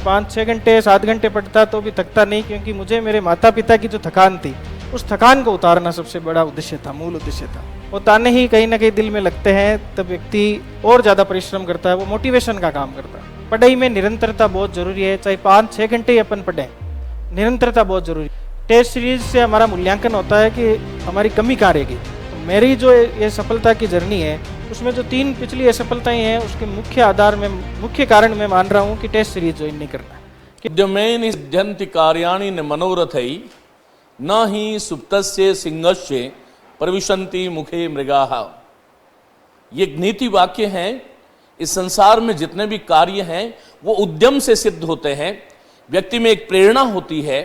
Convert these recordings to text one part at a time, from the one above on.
5-6 घंटे 7 घंटे पढ़ता तो भी थकता नहीं, क्योंकि मुझे मेरे माता पिता की जो थकान थी उस थकान को उतारना सबसे बड़ा उद्देश्य था, मूल उद्देश्य था। वो ताने ही कहीं ना कहीं दिल में लगते हैं तब व्यक्ति और ज़्यादा परिश्रम करता है, वो मोटिवेशन का काम करता है। पढ़ाई में निरंतरता बहुत जरूरी है, चाहे 5-6 घंटे ही अपन पढ़ें, निरंतरता बहुत जरूरी है। टेस्ट सीरीज से हमारा मूल्यांकन होता है कि हमारी कमी कहाँ रहेगी। तो मेरी जो ये सफलता की जर्नी है उसमें जो 3 पिछली असफलताएं हैं उसके मुख्य कारण मैं मान रहा हूँ कि टेस्ट सीरीज ज्वाइन नहीं करना। उद्यमेन सिद्ध्यन्ति कार्याणि न मनोरथै न हि सुप्तस्य सिंहस्य प्रविशन्ति मुखे मृगाः। ये एक नीति वाक्य है। इस संसार में जितने भी कार्य हैं वो उद्यम से सिद्ध होते हैं। व्यक्ति में एक प्रेरणा होती है,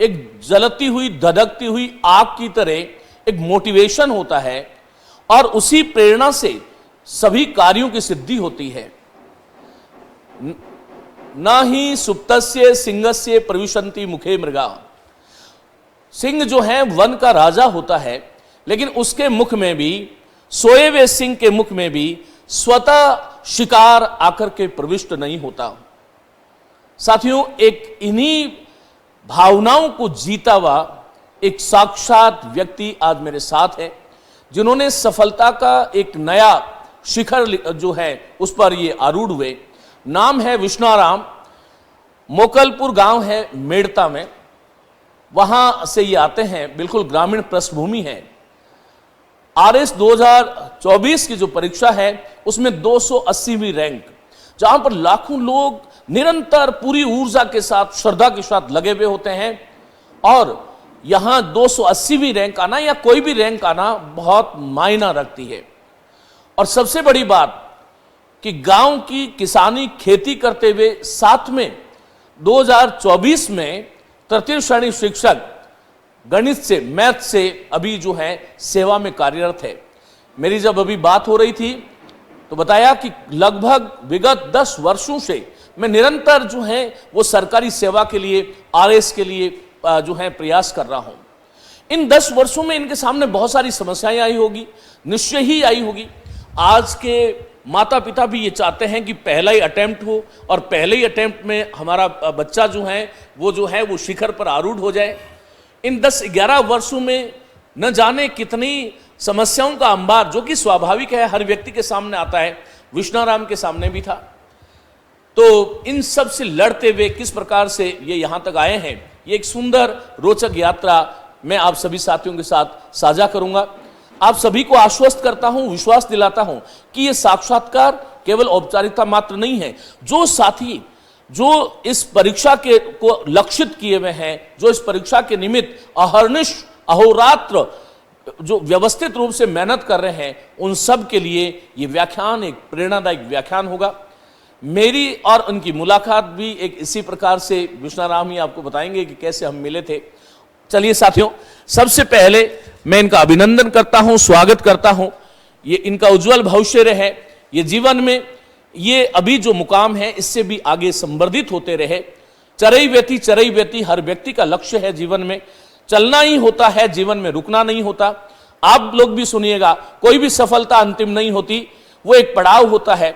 एक जलती हुई धधकती हुई आग की तरह एक मोटिवेशन होता है और उसी प्रेरणा से सभी कार्यों की सिद्धि होती है। न ही सुप्तस्य सिंहस्य प्रविशन्ति मुखे मृगा। सिंह जो है वन का राजा होता है, लेकिन उसके मुख में भी, सोए हुए सिंह के मुख में भी स्वतः शिकार आकर के प्रविष्ट नहीं होता। साथियों, एक इन्हीं भावनाओं को जीता हुआ एक साक्षात व्यक्ति आज मेरे साथ है, जिन्होंने सफलता का एक नया शिखर जो है उस पर ये आरूढ़ हुए। नाम है विश्नाराम। मोकलपुर गांव है मेड़ता में, वहां से ये आते हैं। बिल्कुल ग्रामीण पृष्ठभूमि है। आरएस 2024 की जो परीक्षा है उसमें 280वीं रैंक, जहां पर लाखों लोग निरंतर पूरी ऊर्जा के साथ, श्रद्धा के साथ लगे हुए होते हैं, और यहां 280वीं रैंक आना या कोई भी रैंक आना बहुत मायना रखती है। और सबसे बड़ी बात कि गांव की किसानी खेती करते हुए साथ में 2024 में तृतीय श्रेणी शिक्षक गणित से, मैथ से अभी जो है सेवा में कार्यरत है। मेरी जब अभी बात हो रही थी तो बताया कि लगभग विगत 10 वर्षों से मैं निरंतर जो है वो सरकारी सेवा के लिए, आरएस के लिए जो है प्रयास कर रहा हूं। इन 10 वर्षों में इनके सामने बहुत सारी समस्याएं आई होगी, निश्चय ही आई होगी। आज के माता पिता भी ये चाहते हैं कि पहला ही अटेम्प्ट हो और पहले ही अटेम्प्ट में हमारा बच्चा जो है वो शिखर पर आरूढ़ हो जाए। इन 10-11 वर्षों में न जाने कितनी समस्याओं का अंबार, जो कि स्वाभाविक है, हर व्यक्ति के सामने आता है, विश्नाराम के सामने भी था। तो इन सब से लड़ते हुए किस प्रकार से ये यहां तक आए हैं, ये एक सुंदर रोचक यात्रा मैं आप सभी साथियों के साथ साझा करूंगा। आप सभी को आश्वस्त करता हूं, विश्वास दिलाता हूं कि यह साक्षात्कार केवल औपचारिकता मात्र नहीं है। जो साथी जो इस परीक्षा के को लक्षित किए हुए हैं, जो इस परीक्षा के निमित्त अहर्निश अहोरात्र जो व्यवस्थित रूप से मेहनत कर रहे हैं, उन सब के लिए ये व्याख्यान एक प्रेरणादायक व्याख्यान होगा। मेरी और उनकी मुलाकात भी एक इसी प्रकार से विश्नाराम ही आपको बताएंगे कि कैसे हम मिले थे। चलिए साथियों, सबसे पहले मैं इनका अभिनंदन करता हूं, स्वागत करता हूं। ये इनका उज्जवल भविष्य रहे, ये जीवन में ये अभी जो मुकाम है इससे भी आगे संवर्धित होते रहे। चरई व्यती हर व्यक्ति का लक्ष्य है जीवन में। चलना ही होता है जीवन में, रुकना नहीं होता। आप लोग भी सुनिएगा, कोई भी सफलता अंतिम नहीं होती, वो एक पड़ाव होता है।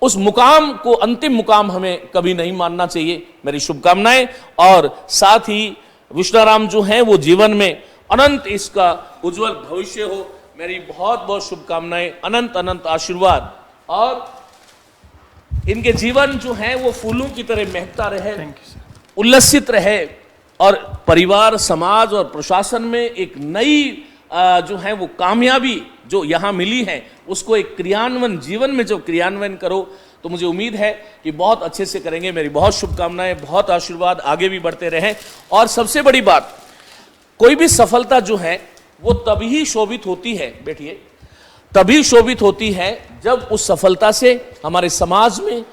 उस मुकाम को अंतिम मुकाम हमें कभी नहीं मानना चाहिए। मेरी शुभकामनाएं, और साथ ही विश्नाराम जो हैं वो जीवन में अनंत इसका उज्जवल भविष्य हो। मेरी बहुत बहुत शुभकामनाएं, अनंत अनंत आशीर्वाद, और इनके जीवन जो है वो फूलों की तरह महकता रहे, उल्लसित रहे, और परिवार, समाज और प्रशासन में एक नई जो है वो कामयाबी जो यहाँ मिली है उसको एक क्रियान्वयन, जीवन में जो क्रियान्वयन करो, तो मुझे उम्मीद है कि बहुत अच्छे से करेंगे। मेरी बहुत शुभकामनाएं, बहुत आशीर्वाद, आगे भी बढ़ते रहें। और सबसे बड़ी बात, कोई भी सफलता जो है वो तभी शोभित होती है, बैठिए, तभी शोभित होती है जब उस सफलता से हमारे समाज में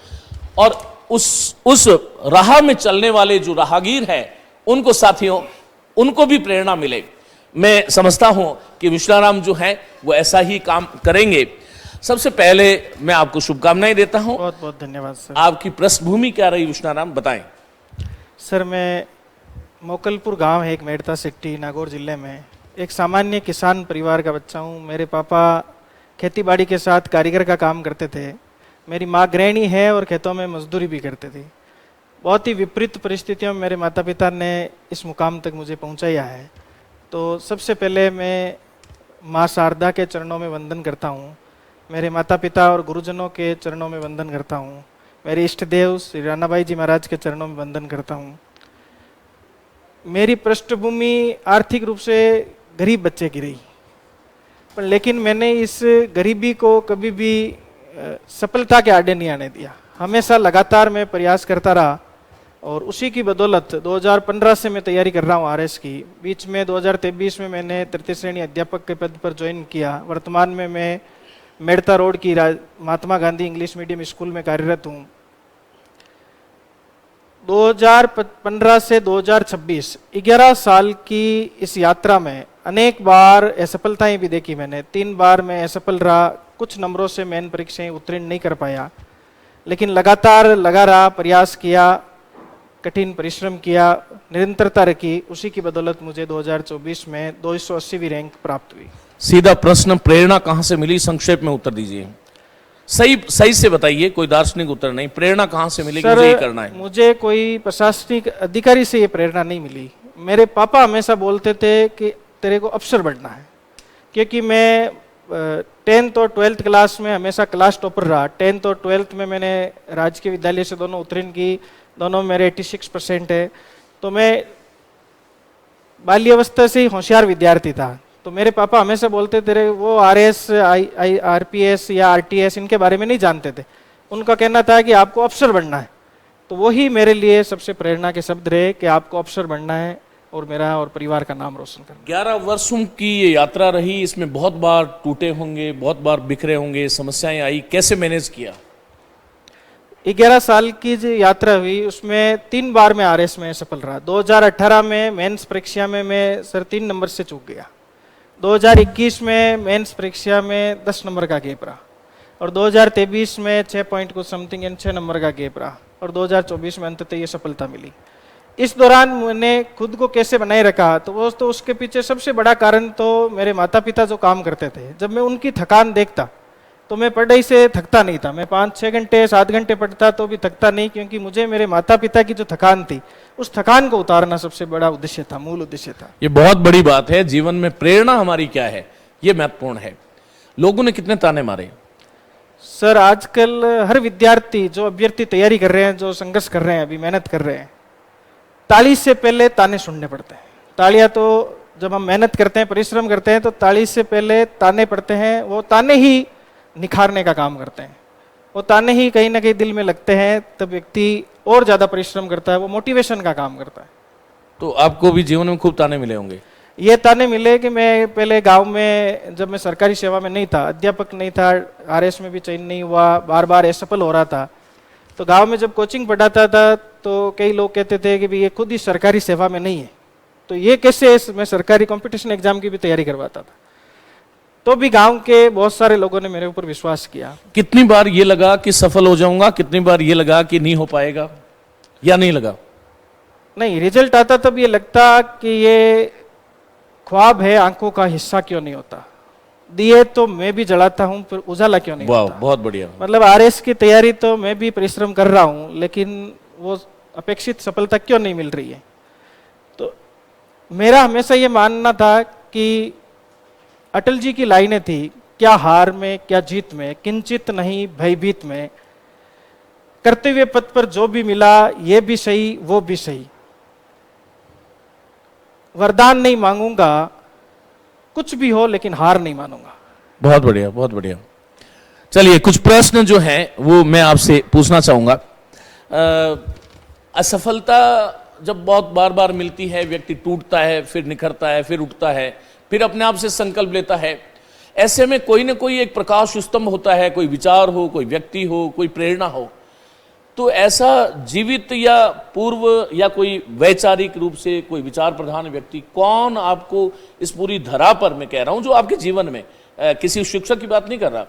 और उस राह में चलने वाले जो राहगीर हैं उनको, साथियों, उनको भी प्रेरणा मिले। मैं समझता हूं कि विश्नाराम जो हैं वो ऐसा ही काम करेंगे। सबसे पहले मैं आपको शुभकामनाएं देता हूं। बहुत बहुत धन्यवाद सर। आपकी पृष्ठभूमि क्या रही विश्नाराम, बताएं। सर, मैं मोकलपुर गांव है एक मेड़ता सिटी, नागौर जिले में, एक सामान्य किसान परिवार का बच्चा हूं। मेरे पापा खेतीबाड़ी के साथ कारीगर का काम करते थे। मेरी माँ गृहिणी है और खेतों में मजदूरी भी करते थे। बहुत ही विपरीत परिस्थितियों में मेरे माता पिता ने इस मुकाम तक मुझे पहुंचाया है। तो सबसे पहले मैं माँ शारदा के चरणों में वंदन करता हूँ, मेरे माता पिता और गुरुजनों के चरणों में वंदन करता हूँ, मेरे इष्ट देव श्री रानाबाई जी महाराज के चरणों में वंदन करता हूँ। मेरी पृष्ठभूमि आर्थिक रूप से गरीब बच्चे की रही, पर लेकिन मैंने इस गरीबी को कभी भी सफलता के आड़े नहीं आने दिया। हमेशा लगातार मैं प्रयास करता रहा और उसी की बदौलत 2015 से मैं तैयारी कर रहा हूँ आरएस की। बीच में 2023 में मैंने तृतीय श्रेणी अध्यापक के पद पर ज्वाइन किया। वर्तमान में मैं मेड़ता रोड की Mahatma Gandhi English medium school में कार्यरत हूँ। 2015 से 2026 11 साल की इस यात्रा में अनेक बार असफलताएं भी देखी मैंने। 3 बार मैं असफल रहा, कुछ नंबरों से मेन परीक्षाएं उत्तीर्ण नहीं कर पाया, लेकिन लगातार लगा रहा, प्रयास किया, कठिन परिश्रम किया, निरंतरता रखी। उसी की बदौलत मुझे 2024 में 280वीं रैंक प्राप्त हुई। सीधा प्रश्न, प्रेरणा कहां से मिली? संक्षेप में उत्तर दीजिए, सही से बताइए, कोई दार्शनिक उत्तर नहीं। प्रेरणा कहां से मिली कि मुझे ये करना है? मुझे कोई प्रशासनिक अधिकारी से ये प्रेरणा नहीं मिली। मेरे पापा हमेशा बोलते थे कि तेरे को अफसर बनना है, क्योंकि मैं 10th और 12th क्लास में हमेशा क्लास टॉपर रहा। 10th और 12th में मैंने राजकीय विद्यालय से दोनों उत्तीर्ण की, दोनों मेरे 86% है। तो मैं बाल्यावस्था से ही होशियार विद्यार्थी था। तो मेरे पापा हमेशा बोलते थे वो आरएस, आरपीएस या आरटीएस इनके बारे में नहीं जानते थे। उनका कहना था कि आपको अफसर बनना है। तो वही मेरे लिए सबसे प्रेरणा के शब्द रहे कि आपको अफसर बनना है और मेरा और परिवार का नाम रोशन करना। 11 वर्षों की ये यात्रा रही, इसमें बहुत बार टूटे होंगे, बहुत बार बिखरे होंगे, समस्याएं आई, कैसे मैनेज किया? 11 साल की जो यात्रा हुई उसमें 3 बार मैं आरएस में सफल रहा। 2018 में मेंस परीक्षा में मैं सर 3 नंबर से चूक गया। 2021 में मेंस परीक्षा में 10 नंबर का गैप रहा और 2023 में 6 पॉइंट को समथिंग 6 नंबर का गैप रहा और 2024 में अंततः ये सफलता मिली। इस दौरान मैंने खुद को कैसे बनाए रखा, तो उसके पीछे सबसे बड़ा कारण तो मेरे माता पिता जो काम करते थे। जब मैं उनकी थकान देखता तो मैं पढ़ाई से थकता नहीं था। मैं 5-6 घंटे 7 घंटे पढ़ता तो भी थकता नहीं, क्योंकि मुझे मेरे माता पिता की जो थकान थी उस थकान को उतारना सबसे बड़ा उद्देश्य था, मूल उद्देश्य था। ये बहुत बड़ी बात है। जीवन में प्रेरणा हमारी क्या है, ये महत्वपूर्ण है। लोगों ने कितने ताने मारे? सर आजकल हर विद्यार्थी जो अभ्यर्थी तैयारी कर रहे हैं, जो संघर्ष कर रहे हैं, अभी मेहनत कर रहे हैं, ताली से पहले ताने सुनने पड़ते हैं। तालियां तो जब हम मेहनत करते हैं, परिश्रम करते हैं, तो ताली से पहले ताने पड़ते हैं। वो ताने ही निखारने का काम करते हैं, वो ताने ही कहीं ना कहीं दिल में लगते हैं, तब व्यक्ति और ज्यादा परिश्रम करता है, वो मोटिवेशन का काम करता है। तो आपको भी जीवन में खूब ताने मिले होंगे? ये ताने मिले कि मैं पहले गांव में, जब मैं सरकारी सेवा में नहीं था, अध्यापक नहीं था, आरएस में भी चयन नहीं हुआ, बार बार असफल हो रहा था, तो गांव में जब कोचिंग पढ़ाता था तो कई लोग कहते थे कि भाई ये खुद ही सरकारी सेवा में नहीं है, तो ये कैसे? मैं सरकारी कंपटीशन एग्जाम की भी तैयारी करवाता था। तो भी गांव के बहुत सारे लोगों ने मेरे ऊपर विश्वास किया। कितनी बार ये लगा कि सफल हो जाऊंगा, कितनी बार ये लगा कि नहीं हो पाएगा, या नहीं लगा? नहीं, रिजल्ट आता तब ये लगता कि ये ख्वाब है, आंखों का हिस्सा क्यों नहीं होता। दिए तो मैं भी जलाता हूं, फिर उजाला क्यों नहीं होता। बहुत बढ़िया। मतलब आरएस की तैयारी तो मैं भी परिश्रम कर रहा हूं, लेकिन वो अपेक्षित सफलता क्यों नहीं मिल रही है। तो मेरा हमेशा ये मानना था कि अटल जी की लाइनें थी, क्या हार में क्या जीत में, किंचित नहीं भयभीत में, करते हुए पथ पर जो भी मिला ये भी सही वो भी सही, वरदान नहीं मांगूंगा, कुछ भी हो लेकिन हार नहीं मानूंगा। बहुत बढ़िया, बहुत बढ़िया। चलिए कुछ प्रश्न जो हैं वो मैं आपसे पूछना चाहूंगा। असफलता जब बहुत बार बार मिलती है, व्यक्ति टूटता है, फिर निखरता है, फिर उठता है, फिर अपने आप से संकल्प लेता है। ऐसे में कोई ना कोई एक प्रकाश स्तंभ होता है, कोई विचार हो, कोई व्यक्ति हो, कोई प्रेरणा हो। तो ऐसा जीवित या पूर्व या कोई वैचारिक रूप से कोई विचार प्रधान व्यक्ति कौन आपको इस पूरी धरा पर, मैं कह रहा हूं जो आपके जीवन में, किसी शिक्षक की बात नहीं कर रहा,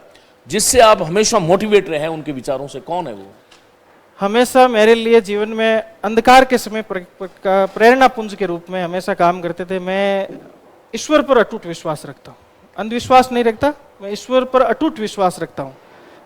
जिससे आप हमेशा मोटिवेट रहे हैं उनके विचारों से, कौन है वो? हमेशा मेरे लिए जीवन में अंधकार के समय प्रेरणा पुंज के रूप में हमेशा काम करते थे। मैं ईश्वर पर अटूट विश्वास रखता हूँ, अंधविश्वास नहीं रखता, मैं ईश्वर पर अटूट विश्वास रखता हूँ।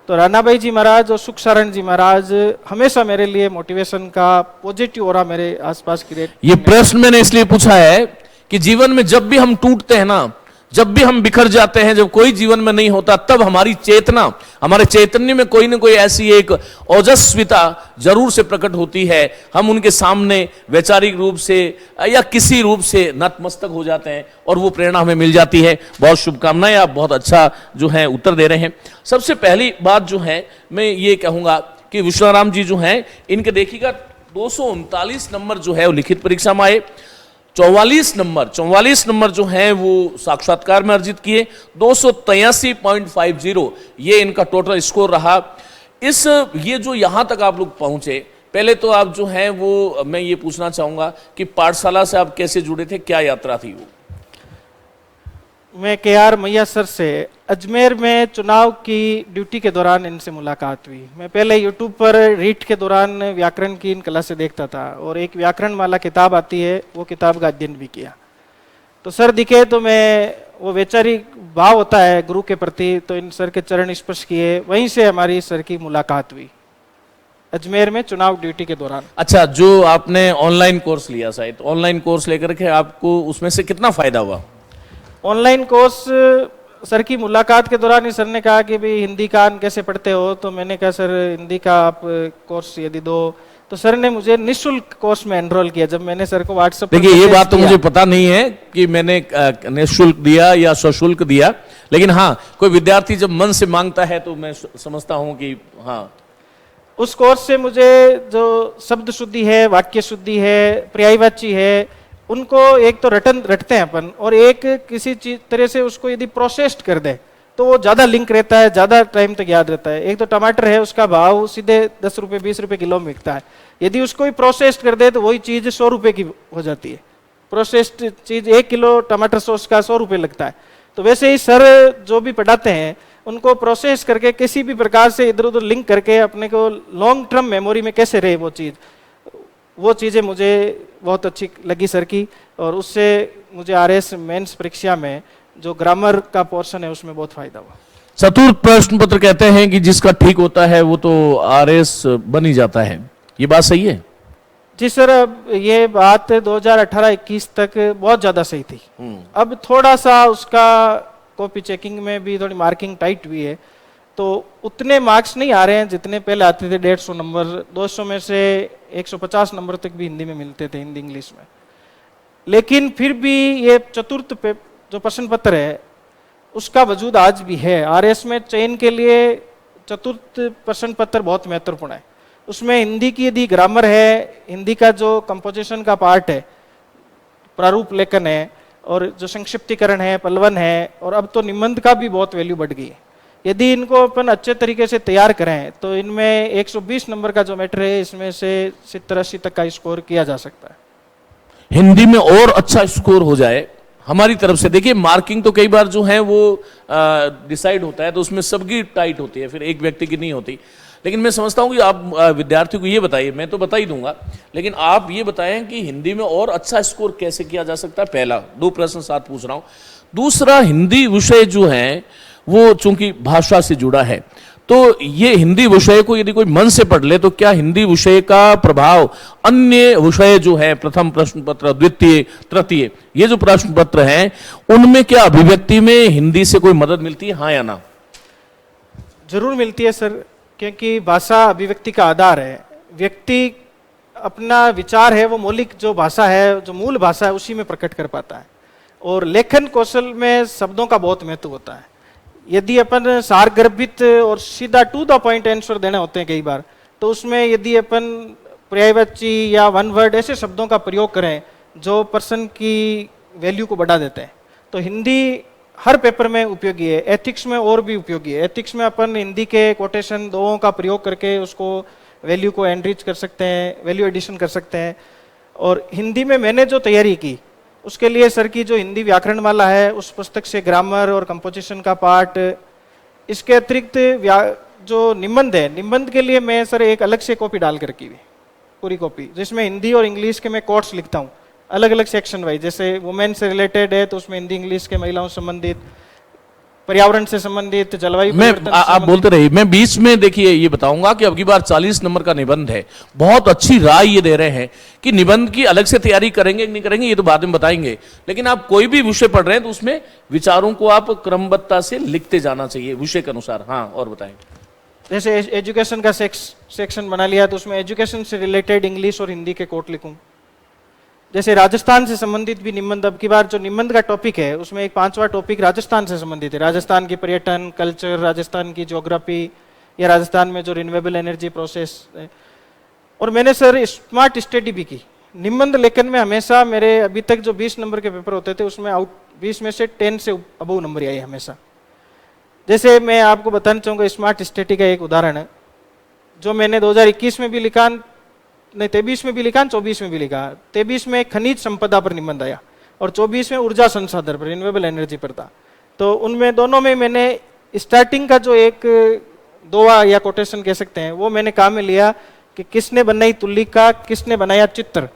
तो रानाबाई जी महाराज और सुख सारण जी महाराज हमेशा मेरे लिए मोटिवेशन का पॉजिटिव ऑरा मेरे आसपास क्रिएट। ये प्रश्न मैंने इसलिए पूछा है कि जीवन में जब भी हम टूटते हैं ना, जब भी हम बिखर जाते हैं, जब कोई जीवन में नहीं होता, तब हमारी चेतना, हमारे चैतन्य में कोई ना कोई ऐसी एक ओजस्विता जरूर से प्रकट होती है। हम उनके सामने वैचारिक रूप से या किसी रूप से नतमस्तक हो जाते हैं और वो प्रेरणा हमें मिल जाती है। बहुत शुभकामनाएं, आप बहुत अच्छा जो है उत्तर दे रहे हैं। सबसे पहली बात जो है मैं ये कहूंगा कि विश्वनाराम जी जो हैं, इनके देखिएगा 239 नंबर जो है वो लिखित परीक्षा में आए, 44 नंबर जो हैं वो साक्षात्कार में अर्जित किए, 283.50 ये इनका टोटल स्कोर रहा। ये जो यहां तक आप लोग पहुंचे, पहले तो आप जो हैं वो मैं ये पूछना चाहूंगा कि पाठशाला से आप कैसे जुड़े थे, क्या यात्रा थी वो? मैं KR मैया सर से अजमेर में चुनाव की ड्यूटी के दौरान इनसे मुलाकात हुई। मैं पहले यूट्यूब पर रीट के दौरान व्याकरण की इन कला से देखता था और एक व्याकरण माला किताब आती है, वो किताब का अध्ययन भी किया। तो सर दिखे तो मैं, वो वैचारिक भाव होता है गुरु के प्रति, तो इन सर के चरण स्पर्श किए, वहीं से हमारी सर की मुलाकात हुई अजमेर में चुनाव ड्यूटी के दौरान। अच्छा, जो आपने ऑनलाइन कोर्स लिया, शायद ऑनलाइन कोर्स लेकर के आपको उसमें से कितना फायदा हुआ? ऑनलाइन कोर्स सर की मुलाकात के दौरान ही सर ने कहा कि भाई हिंदी का कैसे पढ़ते हो, तो मैंने कहा सर हिंदी का आप कोर्स यदि दो, तो सर ने मुझे निःशुल्क कोर्स में एनरोल किया। जब मैंने सर को व्हाट्सएप पर देखिए, ये बात तो मुझे पता नहीं है कि मैंने निःशुल्क दिया या सशुल्क दिया, लेकिन हाँ, कोई विद्यार्थी जब मन से मांगता है तो मैं समझता हूं कि हाँ, उस कोर्स से मुझे जो शब्द शुद्धि है, वाक्य शुद्धि है, पर्यायवाची है, उनको एक तो रटते हैं अपन, और एक किसी चीज तरह से उसको यदि प्रोसेस्ड कर दे तो वो ज्यादा लिंक रहता है, ज्यादा टाइम तक याद रहता है। एक तो टमाटर है, उसका भाव सीधे 10 रुपए 20 रुपए किलो में बिकता है, यदि उसको ही प्रोसेस्ड कर दे तो वही चीज 100 रुपए की हो जाती है। प्रोसेस्ड चीज 1 किलो टमाटर सॉस का 100 रुपए लगता है। तो वैसे ही सर जो भी पढ़ाते हैं उनको प्रोसेस करके किसी भी प्रकार से इधर उधर लिंक करके अपने को लॉन्ग टर्म मेमोरी में कैसे रहे वो चीज़ें मुझे बहुत अच्छी लगी सर की, और उससे मुझे RS मेंस परीक्षा में जो ग्रामर का पोर्शन है उसमें बहुत फायदा हुआ। चतुर्थ प्रश्न पत्र कहते हैं कि जिसका ठीक होता है वो तो RS बन ही जाता है, ये बात सही है? जी सर, अब ये बात 2018-21 तक बहुत ज्यादा सही थी। अब थोड़ा सा उसका कॉपी चेकिंग में भी थोड़ी मार्किंग टाइट हुई है, तो उतने मार्क्स नहीं आ रहे हैं जितने पहले आते थे। 150 नंबर, 200 में से 150 नंबर तक भी हिंदी में मिलते थे, हिंदी इंग्लिश में। लेकिन फिर भी ये चतुर्थ जो प्रश्न पत्र है उसका वजूद आज भी है। RS में चयन के लिए चतुर्थ प्रश्न पत्र बहुत महत्वपूर्ण है। उसमें हिंदी की यदि ग्रामर है, हिंदी का जो कंपोजिशन का पार्ट है, प्रारूप लेखन है, और जो संक्षिप्तीकरण है, पलवन है, और अब तो निबंध का भी बहुत वैल्यू बढ़ गई है। यदि इनको अपन अच्छे तरीके से तैयार करें तो इनमें 120 नंबर का जो मैटर है इसमें से 70-80 तक का स्कोर किया जा सकता है। हिंदी में और अच्छा स्कोर हो जाए हमारी तरफ से। देखिए, मार्किंग तो कई बार जो है वो डिसाइड होता है, तो उसमें सबकी टाइट होती है, फिर एक व्यक्ति की नहीं होती। लेकिन मैं समझता हूं कि आप विद्यार्थियों को ये बताइए, मैं तो बता ही दूंगा, लेकिन आप ये बताएं कि हिंदी में और अच्छा स्कोर कैसे किया जा सकता है। पहला, 2 प्रश्न साथ पूछ रहा हूं। दूसरा, हिंदी विषय जो है वो चूंकि भाषा से जुड़ा है, तो ये हिंदी विषय को यदि कोई मन से पढ़ ले तो क्या हिंदी विषय का प्रभाव अन्य विषय जो है, प्रथम प्रश्न पत्र, द्वितीय, तृतीय, ये जो प्रश्न पत्र हैं उनमें क्या अभिव्यक्ति में हिंदी से कोई मदद मिलती है, हाँ या ना? जरूर मिलती है सर, क्योंकि भाषा अभिव्यक्ति का आधार है। व्यक्ति अपना विचार है वो मौलिक जो भाषा है, जो मूल भाषा है, उसी में प्रकट कर पाता है। और लेखन कौशल में शब्दों का बहुत महत्व होता है। यदि अपन सारगर्भित और सीधा टू द पॉइंट आंसर देने होते हैं कई बार, तो उसमें यदि अपन पर्यायवाची या वन वर्ड ऐसे शब्दों का प्रयोग करें जो पर्सन की वैल्यू को बढ़ा देते हैं, तो हिंदी हर पेपर में उपयोगी है। एथिक्स में और भी उपयोगी है। एथिक्स में अपन हिंदी के कोटेशन दोओं का प्रयोग करके उसको वैल्यू को एनरिच कर सकते हैं, वैल्यू एडिशन कर सकते हैं। और हिंदी में मैंने जो तैयारी की उसके लिए सर की जो हिंदी व्याकरण माला है उस पुस्तक से ग्रामर और कंपोजिशन का पार्ट, इसके अतिरिक्त जो निबंध है, निबंध के लिए मैं सर एक अलग से कॉपी डाल कर रखी हुई, पूरी कॉपी, जिसमें हिंदी और इंग्लिश के मैं कोट्स लिखता हूँ अलग अलग सेक्शन वाइज। जैसे वुमेन से रिलेटेड है तो उसमें हिंदी इंग्लिश के, महिलाओं से संबंधित, पर्यावरण से संबंधित, जलवायु परिवर्तन से आप संबंधित। बोलते रहिए, मैं बीच में देखिए ये बताऊंगा कि अब की बार 40 नंबर का निबंध है। बहुत अच्छी राय ये दे रहे हैं कि निबंध की अलग से तैयारी करेंगे कि नहीं करेंगे ये तो बाद में बताएंगे, लेकिन आप कोई भी विषय पढ़ रहे हैं तो उसमें विचारों को आप क्रमबद्धता से लिखते जाना चाहिए विषय के अनुसार। हाँ, और बताएं। जैसे एजुकेशन का सेक्शन बना लिया तो उसमें एजुकेशन से रिलेटेड इंग्लिश और हिंदी के कोट लिखूं। जैसे राजस्थान से संबंधित भी निबंध, अब की बार जो निबंध का टॉपिक है उसमें एक 5वां टॉपिक राजस्थान से संबंधित है। राजस्थान की पर्यटन, कल्चर, राजस्थान की ज्योग्राफी, या राजस्थान में जो रिन्यूएबल एनर्जी प्रोसेस है। और मैंने सर स्मार्ट स्टडी भी की। निबंध लेखन में हमेशा मेरे अभी तक जो 20 नंबर के पेपर होते थे उसमें 20 में से 10 से अबव नंबर आए हमेशा। जैसे मैं आपको बताना चाहूँगा, स्मार्ट स्टडी का एक उदाहरण है जो मैंने 2021 में भी लिखा, नहीं 23 में भी लिखा, 24 में भी लिखा। 23 में खनिज संपदा पर निबंध आया और 24 में ऊर्जा संसाधन पर, रिन्यूएबल एनर्जी पर था। तो उनमें दोनों में मैंने स्टार्टिंग का जो एक दोहा या कोटेशन कह सकते हैं वो मैंने काम में लिया कि किसने बनाई तुलिका, किसने बनाया चित्र,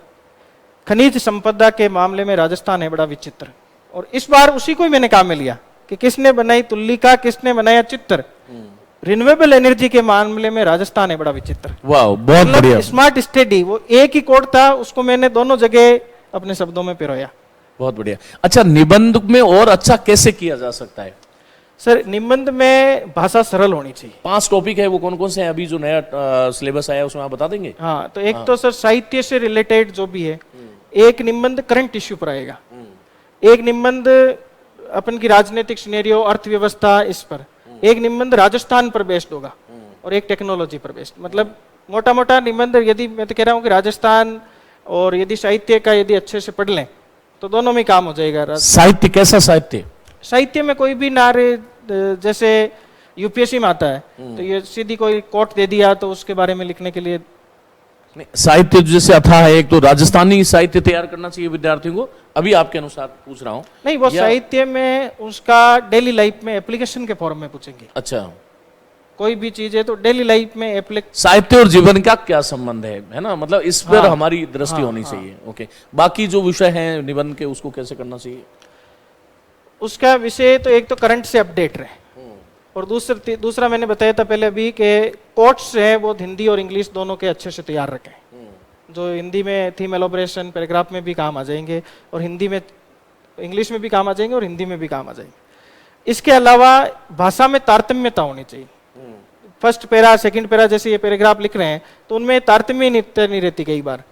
खनिज संपदा के मामले में राजस्थान है बड़ा विचित्र। और इस बार उसी को ही मैंने काम में लिया कि किसने बनाई तुलिका, किसने बनाया चित्र, रिन्यूएबल एनर्जी के मामले में राजस्थान है बड़ा विचित्र। वाह, बहुत बढ़िया। स्मार्ट स्टडी वो एक ही कोड था, उसको मैंने दोनों जगह अपने शब्दों में पिरोया। बहुत बढ़िया। अच्छा, निबंध में और अच्छा कैसे किया जा सकता है? सर निबंध में भाषा सरल होनी चाहिए। 5 टॉपिक है, वो कौन कौन से हैं? अभी जो नया सिलेबस आया उसमें आप बता देंगे? हाँ, तो एक तो सर साहित्य से रिलेटेड जो भी है, एक निबंध करंट इश्यू पर आएगा, एक निबंध अपन की राजनीतिक सिनेरियो, अर्थव्यवस्था, इस पर, एक निबंध राजस्थान पर बेस्ड होगा और एक टेक्नोलॉजी पर बेस्ड। मतलब मोटा मोटा निबंध, यदि मैं तो कह रहा हूँ कि राजस्थान और यदि साहित्य का यदि अच्छे से पढ़ लें तो दोनों में काम हो जाएगा। साहित्य कैसा साहित्य? साहित्य में कोई भी नारे, जैसे यूपीएससी में आता है तो ये सीधी कोई कोट दे दिया तो उसके बारे में लिखने के लिए साहित्य जैसे अथाह है, एक तो राजस्थानी साहित्य तैयार करना चाहिए विद्यार्थियों को। अभी आपके अनुसार पूछ रहा हूँ। नहीं, वो साहित्य में उसका डेली लाइफ में एप्लीकेशन के फॉर्म में पूछेंगे। अच्छा, कोई भी चीज है तो डेली लाइफ में साहित्य और जीवन का क्या संबंध है ना? मतलब इस पर हमारी दृष्टि होनी चाहिए। ओके, बाकी जो विषय हैं निबंध के उसको कैसे करना चाहिए? उसका विषय तो एक तो करंट से अपडेट रहे, और दूसरा मैंने बताया था पहले अभी कि कोट्स है वो हिंदी और इंग्लिश दोनों के अच्छे से तैयार रखें। जो हिंदी में थीम एलोबरेशन पैराग्राफ में भी काम आ जाएंगे और हिंदी में, इंग्लिश में भी काम आ जाएंगे और हिंदी में भी काम आ जाएंगे। इसके अलावा भाषा में तारतम्यता होनी चाहिए। फर्स्ट पैरा, सेकंड पैरा, जैसे ये पैराग्राफ लिख रहे हैं तो उनमें तारतम्य नहीं रहती कई बार।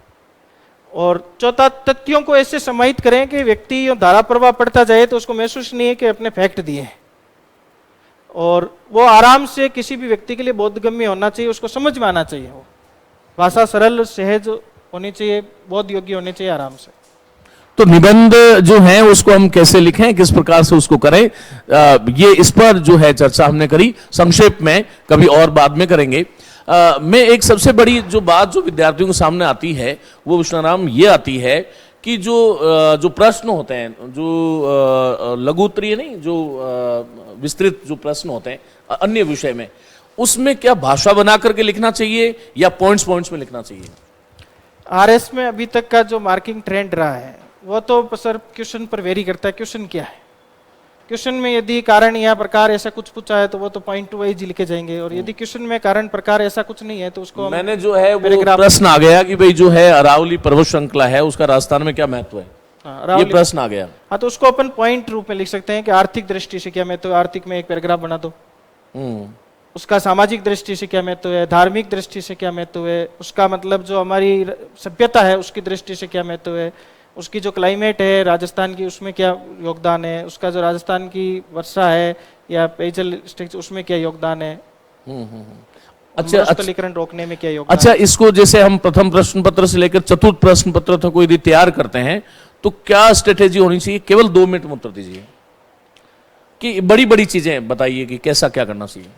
और चौथा, तथ्यों को ऐसे समाहित करें कि व्यक्ति धारा प्रवाह पढ़ता जाए तो उसको महसूस नहीं है कि अपने फैक्ट दिए हैं, और वो आराम से किसी भी व्यक्ति के लिए बोधगम्य होना चाहिए, उसको समझ में आना चाहिए। वो भाषा सरल, सहज होनी चाहिए, बोध योग्य होनी चाहिए, आराम से। तो निबंध जो है उसको हम कैसे लिखें, किस प्रकार से उसको करें, ये इस पर जो है चर्चा हमने करी। संक्षेप में कभी और बाद में करेंगे। मैं एक सबसे बड़ी जो बात जो विद्यार्थियों के सामने आती है वो विष्णाराम ये आती है कि जो प्रश्न होते हैं, जो लघुत्तरीय नहीं, जो विस्तृत जो प्रश्न होते हैं अन्य विषय में, उसमें क्या भाषा बना करके लिखना चाहिए या पॉइंट्स में लिखना चाहिए? आरएस में अभी तक का जो मार्किंग ट्रेंड रहा है वो तो सर क्वेश्चन पर वेरी करता है। क्वेश्चन क्या है, क्वेश्चन में यदि कारण या प्रकार ऐसा कुछ पूछा है तो वो तो पॉइंट वाइज लिखे जाएंगे, और यदि क्वेश्चन में कारण प्रकार ऐसा कुछ नहीं है तो उसको मैंने जो है वो प्रश्न आ गया कि भाई जो है अरावली पर्वत श्रृंखला है उसका राजस्थान में क्या महत्व है, ये प्रश्न आ गया। हाँ, तो उसको अपन पॉइंट रूप में लिख सकते हैं कि आर्थिक दृष्टि से क्या महत्व है, आर्थिक में एक पैराग्राफ बना दो। उसका सामाजिक दृष्टि से क्या महत्व है, धार्मिक दृष्टि से क्या महत्व है, उसका मतलब जो हमारी सभ्यता है उसकी दृष्टि से क्या महत्व है, उसकी जो क्लाइमेट है राजस्थान की उसमें क्या योगदान है, उसका जो राजस्थान की वर्षा है या पेयजल स्ट्रक्चर उसमें क्या योगदान है, अच्छा स्थलीकरण रोकने में क्या योगदान। अच्छा, इसको जैसे हम प्रथम प्रश्न पत्र से लेकर चतुर्थ प्रश्न पत्र तक को यदि तैयार करते हैं तो क्या स्ट्रेटेजी होनी चाहिए? केवल 2 मिनट में उत्तर दीजिए कि बड़ी चीजें बताइए कि कैसा क्या करना चाहिए,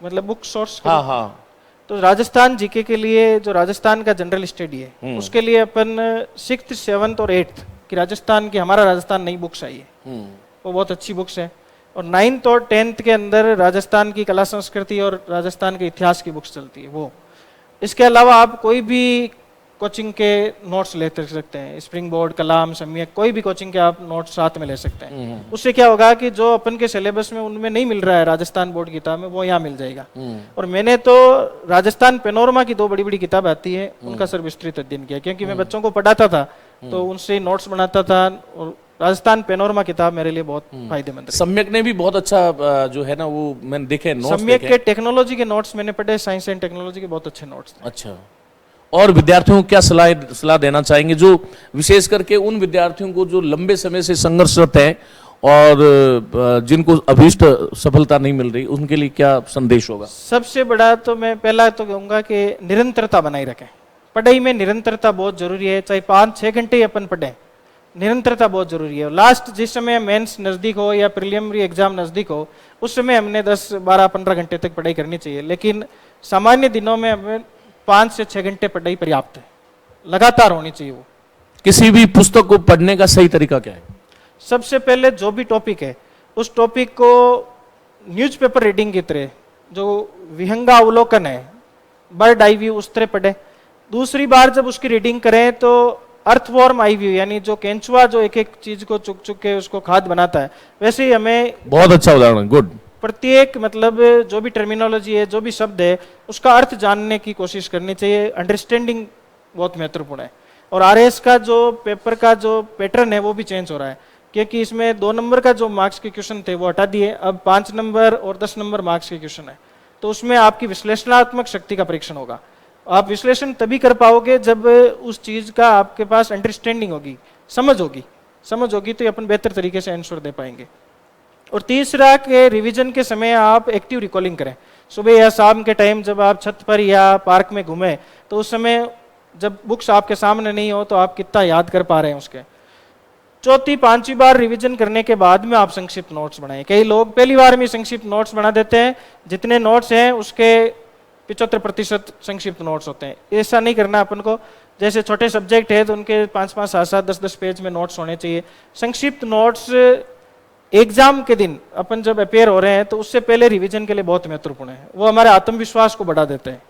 मतलब बुक सोर्स। हाँ। तो राजस्थान जीके के लिए जो राजस्थान का जनरल स्टडी है उसके लिए अपन 6th, 7th और 8th की राजस्थान की, हमारा राजस्थान नई बुक्स आई है, वो बहुत अच्छी बुक्स है। और 9th और 10th के अंदर राजस्थान की कला संस्कृति और राजस्थान के इतिहास की बुक्स चलती है वो। इसके अलावा आप कोई भी कोचिंग के नोट्स ले सकते हैं, स्प्रिंग बोर्ड, कलाम, सम्यक, कोई भी कोचिंग के आप नोट्स साथ में ले सकते हैं। उससे क्या होगा कि जो अपन के सिलेबस में उनमें नहीं मिल रहा है राजस्थान बोर्ड की किताब में, वो यहाँ मिल जाएगा। और मैंने तो राजस्थान पेनोरमा की 2 बड़ी बड़ी किताब आती है, उनका सर विस्तृत अध्ययन किया, क्योंकि मैं बच्चों को पढ़ाता था तो उनसे नोट्स बनाता था, और राजस्थान पेनोरमा किताब मेरे लिए बहुत फायदेमंद है। सम्यक ने भी बहुत अच्छा जो है ना वो मैंने देखे नोट्स, सम्यक के टेक्नोलॉजी के नोट्स मैंने पढ़े, साइंस एंड टेक्नोलॉजी के बहुत अच्छे नोट्स थे। अच्छा, और विद्यार्थियों को क्या सलाह देना चाहेंगे, जो विशेष करके उन विद्यार्थियों को जो लंबे समय से संघर्षरत हैं और जिनको अभीष्ट सफलता नहीं मिल रही, उनके लिए क्या संदेश होगा? सबसे बड़ा तो मैं पहला तो कहूंगा कि निरंतरता बनाए रखें। पढ़ाई में निरंतरता बहुत जरूरी है, चाहे 5-6 घंटे ही अपन पढ़ें, निरंतरता बहुत जरूरी है। लास्ट जिस समय मेंस नजदीक हो या प्रीलिमिनरी एग्जाम नजदीक हो, उस समय हमने 10, 12, 15 घंटे तक पढ़ाई करनी चाहिए, लेकिन सामान्य दिनों में हमें 5 से 6 घंटे पढ़ाई पर्याप्त है, लगातार होनी चाहिए वो। किसी भी पुस्तक को पढ़ने का सही तरीका क्या है? सबसे पहले जो भी टॉपिक है, उस टॉपिक को न्यूज़पेपर रीडिंग की तरह, जो विहंगावलोकन है, बर्ड आई व्यू, उस तरह पढ़े। दूसरी बार जब उसकी रीडिंग करें तो अर्थवॉर्म आई व्यू, यानी जो केंचुआ जो एक एक चीज को चुक चुक के उसको खाद बनाता है, वैसे ही हमें बहुत अच्छा उदाहरण, गुड। प्रत्येक मतलब जो भी टर्मिनोलॉजी है, जो भी शब्द है, उसका अर्थ जानने की कोशिश करनी चाहिए। अंडरस्टैंडिंग बहुत महत्वपूर्ण है। और आरएस का जो पेपर का जो पैटर्न है वो भी चेंज हो रहा है, क्योंकि इसमें 2 नंबर का जो मार्क्स के क्वेश्चन थे वो हटा दिए, अब 5 नंबर और 10 नंबर मार्क्स के क्वेश्चन है। तो उसमें आपकी विश्लेषणात्मक शक्ति का परीक्षण होगा। आप विश्लेषण तभी कर पाओगे जब उस चीज का आपके पास अंडरस्टैंडिंग होगी, समझ होगी तो अपन बेहतर तरीके से आंसर दे पाएंगे। और तीसरा के रिवीजन के समय आप एक्टिव रिकॉलिंग करें। सुबह या शाम के टाइम जब आप छत पर या पार्क में घूमें, तो उस समय जब बुक्स आपके सामने नहीं हो तो आप कितना याद कर पा रहे हैं उसके। 4थी 5वीं बार रिवीजन करने के बाद में आप संक्षिप्त नोट्स बनाएं। कई लोग पहली बार में संक्षिप्त नोट्स बना देते हैं, जितने नोट्स हैं उसके 75% संक्षिप्त नोट्स होते हैं। ऐसा नहीं करना अपन को। जैसे छोटे सब्जेक्ट है तो उनके 5-5, 7-7, 10-10 पेज में नोट्स होने चाहिए। संक्षिप्त नोट्स एग्जाम के दिन अपन जब अपेयर हो रहे हैं तो उससे पहले रिवीजन के लिए बहुत महत्वपूर्ण है। वो हमारे आत्मविश्वास को बढ़ा देते हैं,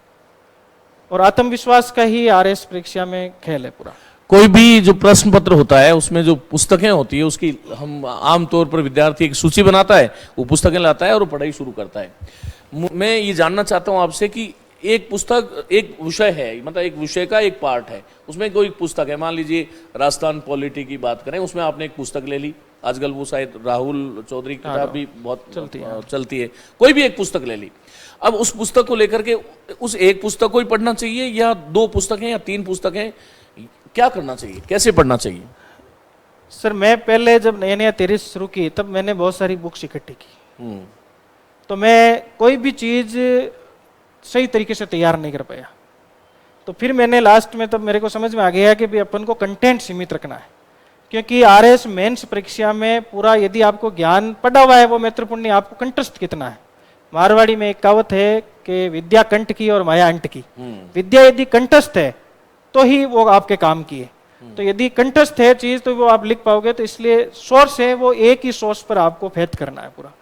और आत्मविश्वास का ही आरएस परीक्षा में खेल है पूरा। कोई भी जो प्रश्न पत्र होता है उसमें जो पुस्तकें होती है, उसकी हम आमतौर पर विद्यार्थी एक सूची बनाता है, वो पुस्तकें लाता है और वो पढ़ाई शुरू करता है। मैं ये जानना चाहता हूं आपसे कि एक पुस्तक एक विषय है, मतलब एक विषय का एक पार्ट है, उसमें कोई पुस्तक है, मान लीजिए राजस्थान पॉलिटी की बात करें, उसमें आपने एक पुस्तक ले ली, आजकल वो शायद राहुल चौधरी की किताब भी बहुत चलती है, कोई भी एक पुस्तक ले ली। अब उस पुस्तक को लेकर के उस एक पुस्तक को ही पढ़ना चाहिए या 2 पुस्तकें या 3 पुस्तकें, क्या करना चाहिए, कैसे पढ़ना चाहिए? सर मैं पहले जब नया तैयारी शुरू की तब मैंने बहुत सारी बुक्स इकट्ठी की, तो मैं कोई भी चीज सही तरीके से तैयार नहीं कर पाया। तो फिर मैंने लास्ट में तब मेरे को समझ में आ गया कि भी अपन को कंटेंट सीमित रखना है, क्योंकि आरएस मेंस परीक्षा में पूरा यदि आपको ज्ञान पढ़ा हुआ है वो महत्वपूर्ण नहीं, आपको कंठस्थ कितना है। मारवाड़ी में एक कहावत है कि विद्या कंठ की और माया अंट की। विद्या यदि कंठस्थ है तो ही वो आपके काम की है, तो यदि कंठस्थ है चीज तो वो आप लिख पाओगे। तो इसलिए सोर्स है वो एक ही सोर्स पर आपको फेथ करना है पूरा,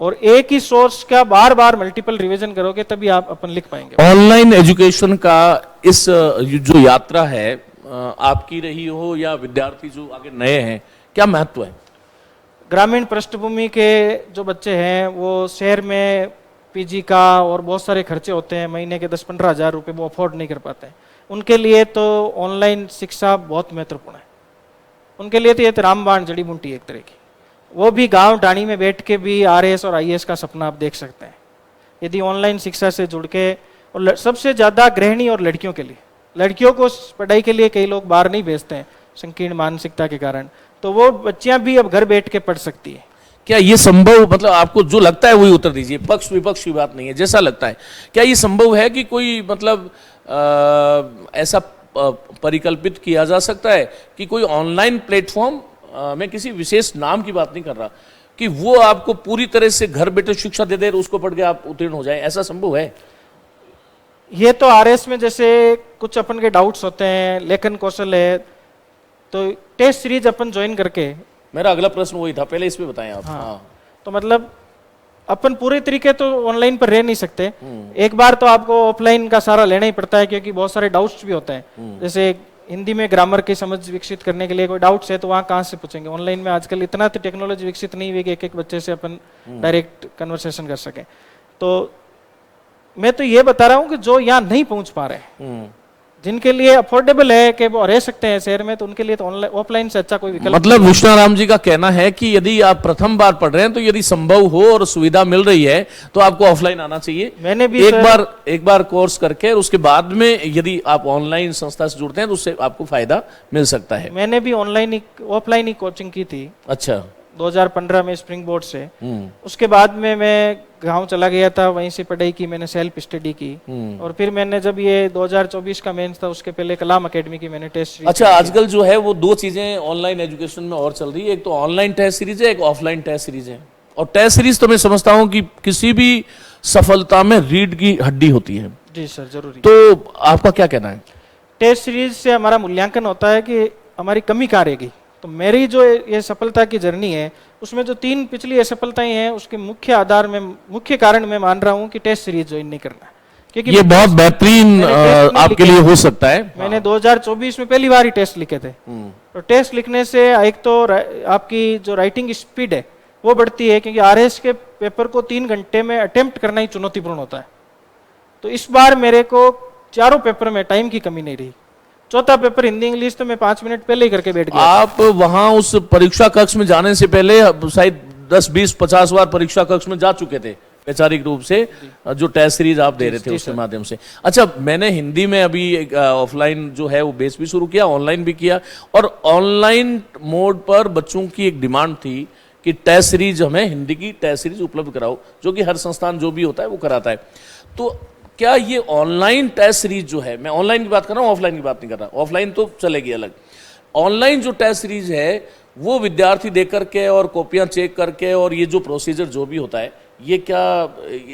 और एक ही सोर्स का बार बार मल्टीपल रिवीजन करोगे तभी आप अपन लिख पाएंगे। ऑनलाइन एजुकेशन का इस जो यात्रा है आपकी रही हो या विद्यार्थी जो आगे नए हैं, क्या महत्व है? ग्रामीण पृष्ठभूमि के जो बच्चे हैं वो शहर में पीजी का और बहुत सारे खर्चे होते हैं, महीने के 10-15 हज़ार रुपये वो अफोर्ड नहीं कर पाते हैं। उनके लिए तो ऑनलाइन शिक्षा बहुत महत्वपूर्ण है। उनके लिए तो ये तो रामबाण जड़ी बूटी एक तरह की। वो भी गांव डाणी में बैठ के भी आरएस और आईएएस का सपना आप देख सकते हैं यदि ऑनलाइन शिक्षा से जुड़ के। और सबसे ज़्यादा गृहिणी और लड़कियों के लिए, लड़कियों को पढ़ाई के लिए कई लोग बाहर नहीं भेजते हैं संकीर्ण मानसिकता के कारण, तो वो बच्चियां भी अब घर बैठ के पढ़ सकती है। क्या ये संभव, मतलब आपको जो लगता है वही उत्तर दीजिए, पक्ष विपक्ष की बात नहीं है, जैसा लगता है, क्या ये संभव है कि कोई मतलब ऐसा परिकल्पित किया जा सकता है कि कोई ऑनलाइन प्लेटफॉर्म, मैं किसी विशेष नाम की बात नहीं कर रहा, कि वो आपको पूरी तरह से घर बैठे शिक्षा दे दे, उसको पढ़ के आप उत्तीर्ण हो जाए, ऐसा संभव है? ये तो आरएस में जैसे कुछ अपन के डाउट्स होते हैं, लेखन कौशल है, तो टेस्ट सीरीज अपन ज्वाइन करके। मेरा अगला प्रश्न वही था, पहले इसमें बताएं आप। हाँ। तो मतलब अपन पूरे तरीके तो ऑनलाइन पर रह नहीं सकते। एक बार तो आपको ऑफलाइन का सारा लेना ही पड़ता है, क्योंकि बहुत सारे डाउट्स भी होते हैं। जैसे हिंदी में ग्रामर की समझ विकसित करने के लिए कोई डाउट्स है तो वहाँ कहाँ से पूछेंगे। ऑनलाइन में आजकल इतना तो टेक्नोलॉजी विकसित नहीं हुई कि एक एक बच्चे से अपन डायरेक्ट कन्वर्सेशन कर सकें। तो मैं तो ये बता रहा हूँ कि जो यहाँ नहीं पहुँच पा रहे, जिनके लिए अफोर्डेबल है कि वो रह सकते हैं शहर में, तो उनके लिए तो ऑनलाइन ऑफलाइन से अच्छा कोई विकल्प। मतलब विष्णाराम जी का कहना है कि यदि आप प्रथम बार पढ़ रहे हैं तो यदि संभव हो और सुविधा मिल रही है तो आपको ऑफलाइन आना चाहिए। मैंने भी एक बार कोर्स करके उसके बाद में यदि आप ऑनलाइन संस्था से जुड़ते हैं तो उससे आपको फायदा मिल सकता है। मैंने भी ऑफलाइन ही कोचिंग की थी। अच्छा। 2015 में स्प्रिंग बोर्ड से। उसके बाद में मैं गांव चला गया था, वहीं से पढ़ाई की मैंने, सेल्फ स्टडी की। और फिर मैंने जब ये 2024 का मेंस था उसके पहले कलाम एकेडमी की मैंने टेस्ट सीरीज। अच्छा, आजकल जो है वो दो चीजें ऑनलाइन एजुकेशन में और चल रही है, एक तो ऑनलाइन टेस्ट सीरीज है, एक ऑफलाइन टेस्ट सीरीज है। और टेस्ट सीरीज तो मैं समझता हूँ कि किसी भी सफलता में रीढ़ की हड्डी होती है। जी सर, जरूरी। तो आपका क्या कहना है? टेस्ट सीरीज से हमारा मूल्यांकन होता है कि हमारी कमी कहाँ रहेगी। तो मेरी जो ये सफलता की जर्नी है उसमें जो 3 पिछली असफलताएं हैं उसके मुख्य कारण मैं मान रहा हूँ कि टेस्ट सीरीज ज्वाइन नहीं करना, क्योंकि ये बहुत बेहतरीन आपके लिए हो सकता है। मैंने 2024 में पहली बार ही टेस्ट लिखे थे। तो टेस्ट लिखने से एक तो आपकी जो राइटिंग स्पीड है वो बढ़ती है, क्योंकि आरएस के पेपर को 3 घंटे में अटेम्प्ट करना ही चुनौतीपूर्ण होता है। तो इस बार मेरे को चारों पेपर में टाइम की कमी नहीं रही। चौथा पेपर हिंदी इंग्लिश तो मैं 5 मिनट पहले ही करके बैठ गया। आप वहां उस परीक्षा कक्ष में जाने से पहले शायद 10, 20, 50 बार परीक्षा कक्ष में जा चुके थे वैचारिक रूप से, जो टेस्ट सीरीज आप दे रहे थे उसके माध्यम से। अच्छा, मैंने हिंदी में अभी ऑफलाइन जो है वो बेस भी शुरू किया, ऑनलाइन भी किया। और ऑनलाइन मोड पर बच्चों की एक डिमांड थी कि टेस्ट सीरीज, हमें हिंदी की टेस्ट सीरीज उपलब्ध कराओ, जो कि हर संस्थान जो भी होता है वो कराता है। तो क्या ये ऑनलाइन टेस्ट सीरीज जो है, मैं ऑनलाइन की बात कर रहा हूँ, ऑफलाइन की बात नहीं कर रहा, ऑफलाइन तो चलेगी अलग। ऑनलाइन जो टेस्ट सीरीज है वो विद्यार्थी देख करके और कॉपियां चेक करके और ये जो प्रोसीजर जो भी होता है, ये क्या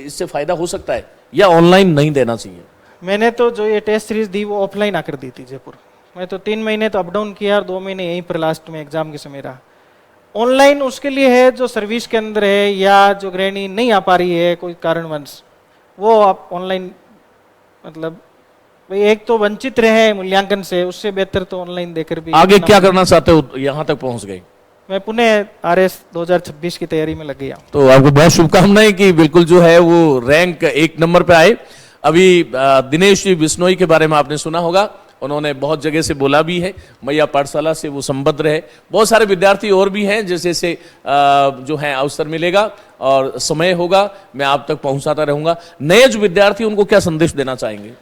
इससे फायदा हो सकता है या ऑनलाइन नहीं देना चाहिए? मैंने तो जो ये टेस्ट सीरीज दी वो ऑफलाइन आकर दी थी जयपुर। मैं तो 3 महीने तो अप डाउन किया और 2 महीने यहीं पर लास्ट में एग्जाम के समय रहा। ऑनलाइन उसके लिए है जो सर्विस के अंदर है या जो गृहिणी नहीं आ पा रही है कोई कारणवश, वो आप ऑनलाइन, मतलब भाई एक तो वंचित रहे मूल्यांकन से, उससे बेहतर तो ऑनलाइन देकर भी। आगे क्या करना चाहते हो? यहाँ तक पहुंच गए। मैं पुनः आरएस 2026 की तैयारी में लग गया। तो आपको बहुत शुभकामनाएं कि बिल्कुल जो है वो रैंक 1 नंबर पे आए। अभी दिनेश जी बिश्नोई के बारे में आपने सुना होगा, उन्होंने बहुत जगह से बोला भी है, मैया पाठशाला से वो संबद्ध रहे। बहुत सारे विद्यार्थी और भी हैं, जैसे से जो है अवसर मिलेगा और समय होगा मैं आप तक पहुंचाता रहूंगा। नए जो विद्यार्थी उनको क्या संदेश देना चाहेंगे?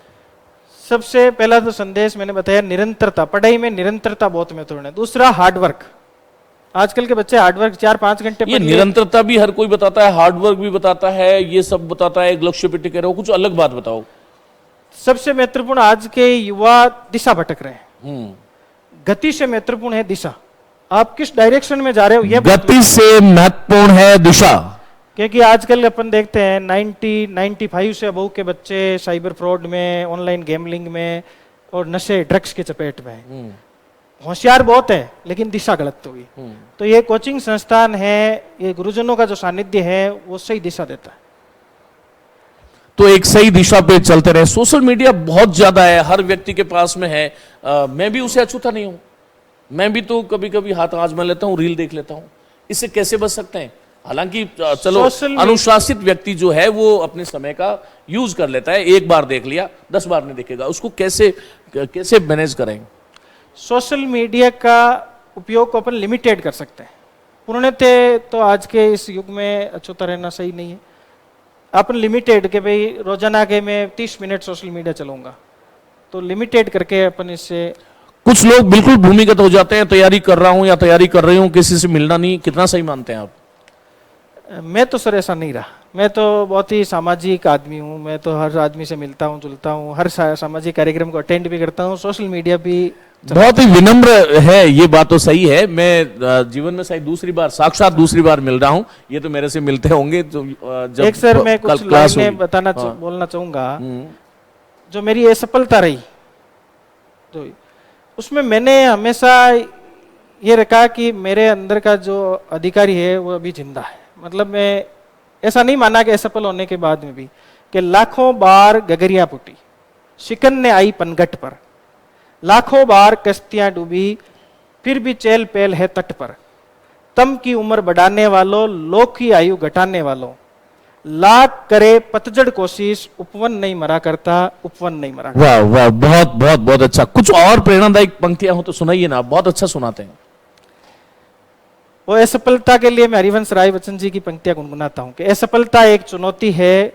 सबसे पहला तो संदेश मैंने बताया, निरंतरता, पढ़ाई में निरंतरता बहुत महत्वपूर्ण है। दूसरा हार्डवर्क, आजकल के बच्चे हार्डवर्क 4-5 घंटे, ये निरंतरता भी हर कोई बताता है, हार्डवर्क भी बताता है, ये सब बताता है, एक लक्ष्य पे टिके रहो, कुछ अलग बात बताओ। सबसे महत्वपूर्ण, आज के युवा दिशा भटक रहे हैं। गति से महत्वपूर्ण है दिशा, आप किस डायरेक्शन में जा रहे हो, यह गति से महत्वपूर्ण है दिशा। क्योंकि आजकल अपन देखते हैं 95 से अबव के बच्चे साइबर फ्रॉड में, ऑनलाइन गैमलिंग में और नशे ड्रग्स के चपेट में हैं। होशियार बहुत है लेकिन दिशा गलत होगी। तो ये कोचिंग संस्थान है, ये गुरुजनों का जो सानिध्य है वो सही दिशा देता है। तो एक सही दिशा पे चलते रहे। सोशल मीडिया बहुत ज्यादा है, हर व्यक्ति के पास में है। मैं भी उसे अछूता नहीं हूं, मैं भी तो कभी कभी हाथ आजमा लेता हूं, रील देख लेता हूं। इससे कैसे बच सकते हैं? हालांकि चलो अनुशासित व्यक्ति जो है वो अपने समय का यूज कर लेता है, एक बार देख लिया 10 बार नहीं देखेगा, उसको कैसे मैनेज करें? सोशल मीडिया का उपयोग को अपन लिमिटेड कर सकते हैं। पूर्णतः तो आज के इस युग में अछूता रहना सही नहीं है। अपन लिमिटेड के भाई रोजाना के मैं 30 मिनट सोशल मीडिया चलाऊंगा, तो लिमिटेड करके अपन इससे। कुछ लोग बिल्कुल भूमिगत हो जाते हैं, तैयारी कर रहा हूं या तैयारी कर रही हूं, किसी से मिलना नहीं, कितना सही मानते हैं आप? मैं तो सर ऐसा नहीं रहा, मैं तो बहुत ही सामाजिक आदमी हूँ। मैं तो हर आदमी से मिलता हूँ, जुलता हूँ, हर सामाजिक कार्यक्रम को अटेंड भी करता हूँ। सोशल मीडिया भी बहुत ही विनम्र है, ये बात तो सही है। मैं जीवन में शायद साक्षात दूसरी बार मिल रहा हूँ, ये तो मेरे से मिलते होंगे। तो जब एक सर मैं कुछ लाइनें बोलना चाहूंगा। जो मेरी असफलता रही तो उसमें मैंने हमेशा ये रखा कि मेरे अंदर का जो अधिकारी है वो अभी जिंदा है। मतलब मैं ऐसा नहीं माना कि असफल होने के बाद में भी, कि लाखों बार गगरिया पुटी, शिकन ने आई पनघट पर, लाखों बार कश्तियां डूबी, फिर भी चेल पेल है तट पर। तम की उम्र बढ़ाने वालों, लोक की आयु घटाने वालों, लाख करे पतझड़ कोशिश, उपवन नहीं मरा करता, उपवन नहीं मरा करता। वाह वाह, बहुत बहुत बहुत अच्छा। कुछ और प्रेरणादायक पंक्तियां हो तो सुनाइए ना, आप बहुत अच्छा सुनाते हैं। वो असफलता के लिए मैं हरिवंश राय बच्चन जी की पंक्तियां गुनगुनाता हूं कि असफलता एक चुनौती है,